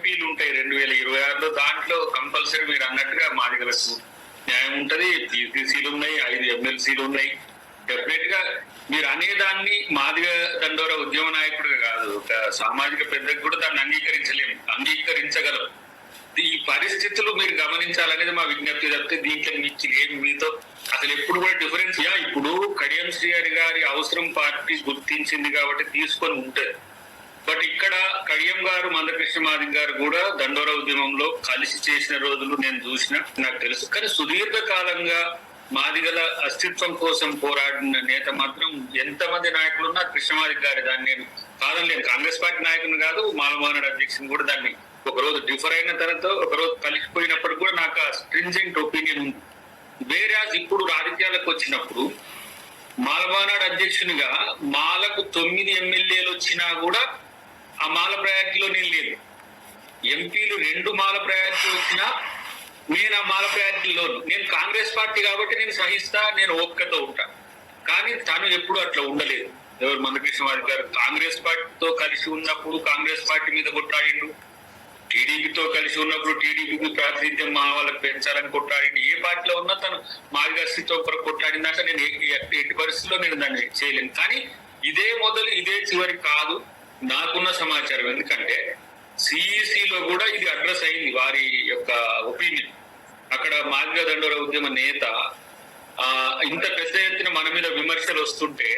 ఎంపీలు ఉంటాయి 2026లో. దాంట్లో కంపల్సరీ మీరు అన్నట్టుగా మాదిగలకు న్యాయం ఉంటది. పీసీలు ఉన్నాయి, 5 ఎమ్మెల్సీలు ఉన్నాయి. డెఫినెట్ గా మీరు అనేదాన్ని మాదిగ దండోర ఉద్యమ నాయకుడిగా కాదు, ఒక సామాజిక పెద్దకు కూడా దాన్ని అంగీకరించగలం. ఈ పరిస్థితులు మీరు గమనించాలనేది మా విజ్ఞప్తి తప్పితే దీంట్లో మీకు ఏం మీతో అసలు ఎప్పుడు కూడా డిఫరెన్స్. ఇప్పుడు కడియం శ్రీహరి గారి అవసరం పార్టీ గుర్తించింది కాబట్టి తీసుకొని ఉంటది. బట్ ఇక్కడ కడియం గారు, మందకృష్ణ మాదిగ గారు కూడా దండోర ఉద్యమంలో కలిసి చేసిన రోజులు నేను చూసిన, నాకు తెలుసు. కానీ సుదీర్ఘకాలంగా మాదిగల అస్తిత్వం కోసం పోరాడిన నేత మాత్రం ఎంతమంది నాయకులు ఉన్నా కృష్ణమాదిగ గారి, దాన్ని నేను కాదనలేను. కాంగ్రెస్ పార్టీ నాయకుని కాదు, మాలమానాడు అధ్యక్షుని కూడా దాన్ని ఒకరోజు డిఫర్ అయిన తర్వాత ఒకరోజు కలిసిపోయినప్పుడు కూడా నాకు ఆ స్ట్రింజెంట్ ఒపీనియన్ ఉంది. వేరే ఇప్పుడు రాజకీయాలకు వచ్చినప్పుడు మాలమానాడు అధ్యక్షునిగా మాలకు 9 ఎమ్మెల్యేలు వచ్చినా కూడా ఆ మాల ప్రయారిటీలో నేను లేదు. ఎంపీలు 2 మాల ప్రయారిటీ వచ్చినా నేను ఆ మాల ప్రయారిటీలో, నేను కాంగ్రెస్ పార్టీ కాబట్టి నేను సహిస్తా, నేను ఓపికతో ఉంటా. కానీ తను ఎప్పుడు అట్లా ఉండలేదు. ఎవరు మందకృష్ణ మాదిగ గారు కాంగ్రెస్ పార్టీతో కలిసి ఉన్నప్పుడు కాంగ్రెస్ పార్టీ మీద కొట్లాడిండు, టీడీపీతో కలిసి ఉన్నప్పుడు టీడీపీకి ప్రాతినిధ్యం మా వాళ్ళకి పెంచాలని కొట్లాడిండు. ఏ పార్టీలో ఉన్నా తను మాదిగ అస్తిత్వం కొరకు కొట్లాడిందంటే నేను ఎట్టి పరిస్థితుల్లో నేను దాన్ని చేయలేను. కానీ ఇదే మొదలు ఇదే చివరి కాదు నాకున్న సమాచారం. ఎందుకంటే సిఈసిలో కూడా ఇది అడ్రస్ అయింది, వారి యొక్క ఒపీనియన్. అక్కడ మాదిగ దండోర ఉద్యమ నేత ఇంత పెద్ద ఎత్తున మన మీద విమర్శలు వస్తుంటే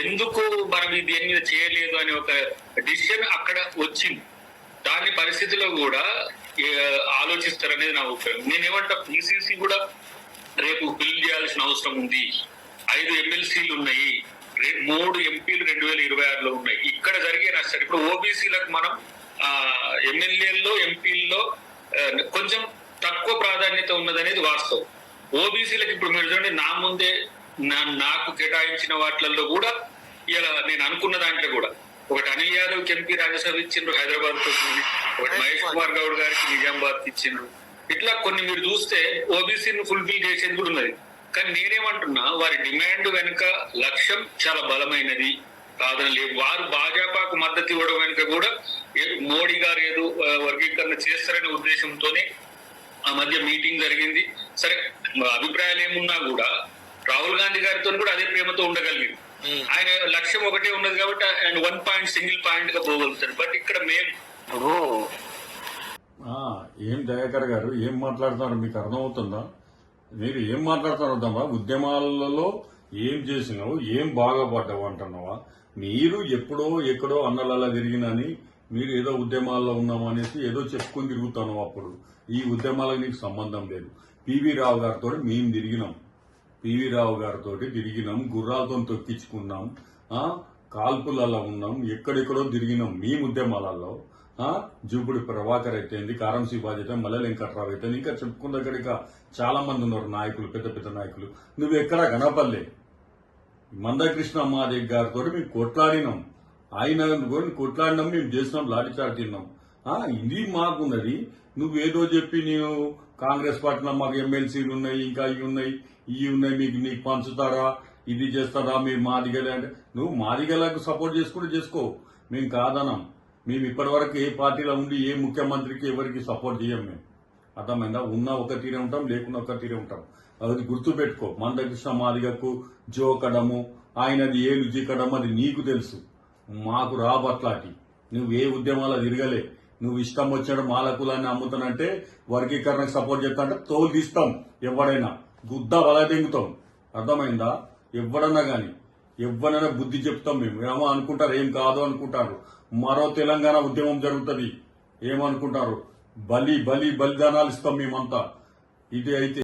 ఎందుకు మనం దేని మీద చేయలేదు అనే ఒక డిసిషన్ అక్కడ వచ్చింది. దాని పరిస్థితిలో కూడా ఆలోచిస్తారనేది నా అభిప్రాయం. నేనేమంటా, పిసిసి కూడా రేపు బిల్ చేయాల్సిన అవసరం ఉంది. 5 ఎమ్మెల్సీలు ఉన్నాయి, 3 ఎంపీలు 2026లో ఉన్నాయి. ఇక్కడ జరిగే నష్టాలు ఇప్పుడు ఓబీసీలకు మనం ఎమ్మెల్యేల్లో ఎంపీల్లో కొంచెం తక్కువ ప్రాధాన్యత ఉన్నదనేది వాస్తవం. ఓబీసీలకు ఇప్పుడు మీరు చూడండి, నా ముందే నాకు కేటాయించిన వాటిల్లో కూడా ఇలా నేను అనుకున్న దాంట్లో కూడా ఒకటి అనిల్ యాదవ్ ఎంపీ రాజ్యసభ ఇచ్చిండ్రు, హైదరాబాద్ కు వచ్చింది. ఒకటి మహేష్ కుమార్ గౌడ్ గారికి నిజామాబాద్ ఇచ్చిండ్రు. ఇట్లా కొన్ని మీరు చూస్తే ఓబీసీని ఫుల్ఫిల్ చేసేది కూడా ఉన్నది. కానీ నేనేమంటున్నా, వారి డిమాండ్ వెనుక లక్ష్యం చాలా బలమైనది కాదని లేదు. వారు భాజపాకు మద్దతు ఇవ్వడం వెనుక కూడా మోడీ గారు ఏదో వర్గీకరణ చేస్తారనే ఉద్దేశంతోనే ఆ మధ్య మీటింగ్ జరిగింది. సరే, అభిప్రాయాలు ఏమున్నా కూడా రాహుల్ గాంధీ గారితో కూడా అదే ప్రేమతో ఉండగలిగింది. ఆయన లక్ష్యం ఒకటే ఉన్నది కాబట్టి ఆయన 1 పాయింట్ సింగిల్ పాయింట్ గా పోగలుగుతారు. బట్ ఇక్కడ మేము ఏం దయాకర్ గారు ఏం మాట్లాడుతున్నారు మీకు అర్థమవుతుందా? మీరు ఏం మాట్లాడుతున్నారమ్మా? ఉద్యమాలలో ఏం చేసినావు, ఏం బాగుపడ్డావు అంటున్నావా? మీరు ఎప్పుడో ఎక్కడో అన్నలలా తిరిగినని మీరు ఏదో ఉద్యమాల్లో ఉన్నామనేసి ఏదో చెప్పుకుని తిరుగుతాను. అప్పుడు ఈ ఉద్యమాలకు నీకు సంబంధం లేదు. పివి రావు గారితో మేము తిరిగినాం, గుర్రాలతో తొక్కించుకున్నాం, కాల్పులలో ఉన్నాం, ఎక్కడెక్కడో తిరిగినాం మీ ఉద్యమాలలో. జూపుడి ప్రభాకర్ అయితేంది, కారంసి బాధ్యత మల్లె వెంకట్రావు అయితే, ఇంకా చెప్పుకున్న దగ్గర చాలా మంది ఉన్నారు నాయకులు, పెద్ద పెద్ద నాయకులు. నువ్వు ఎక్కడా కనపల్లే. మందకృష్ణ మాదిగ గారితో మేము కొట్లాడినాం, ఆయన కొట్లాడినాం, మేము చేసినాం, లాఠీచార్జ్ తిన్నాం. ఇది మాకున్నది. నువ్వేదో చెప్పి నేను కాంగ్రెస్ పార్టీలో మాకు ఎమ్మెల్సీలు ఉన్నాయి, ఇంకా ఇవి ఉన్నాయి, మీకు నీకు పంచుతారా, ఇది చేస్తారా, మీరు మాదిగలే అంటే నువ్వు మాదిగలకు సపోర్ట్ చేసుకుంటే చేసుకో, మేము కాదనం. మేము ఇప్పటి వరకు ఏ పార్టీలో ఉండి ఏ ముఖ్యమంత్రికి ఎవరికి సపోర్ట్ చేయం. మేము అర్థమైందా? ఉన్న ఒక తీరే ఉంటాం, లేకున్నా ఒక తీరే ఉంటాం. అది గుర్తుపెట్టుకో. మందకృష్ణ మాదిగకు జోకడము, ఆయనది ఏలు జీకడం అది నీకు తెలుసు, మాకు రాబట్లాటి. నువ్వు ఏ ఉద్యమాలు తిరగలే. నువ్వు ఇష్టం వచ్చిన మాల కులాన్ని అమ్ముతానంటే, వర్గీకరణకు సపోర్ట్ చేస్తానంటే తోలు తీస్తాం. ఎవడైనా గుద్ద వల తెంగుతాం. అర్థమైందా? ఎవడన్నా గాని ఎవరైనా బుద్ధి చెప్తాం. మేము ఏమో అనుకుంటారు, ఏం కాదు అనుకుంటారు. మరో తెలంగాణ ఉద్యమం జరుగుతుంది, ఏమనుకుంటారు? బలిదానాలు ఇస్తాం మేమంతా. ఇది అయితే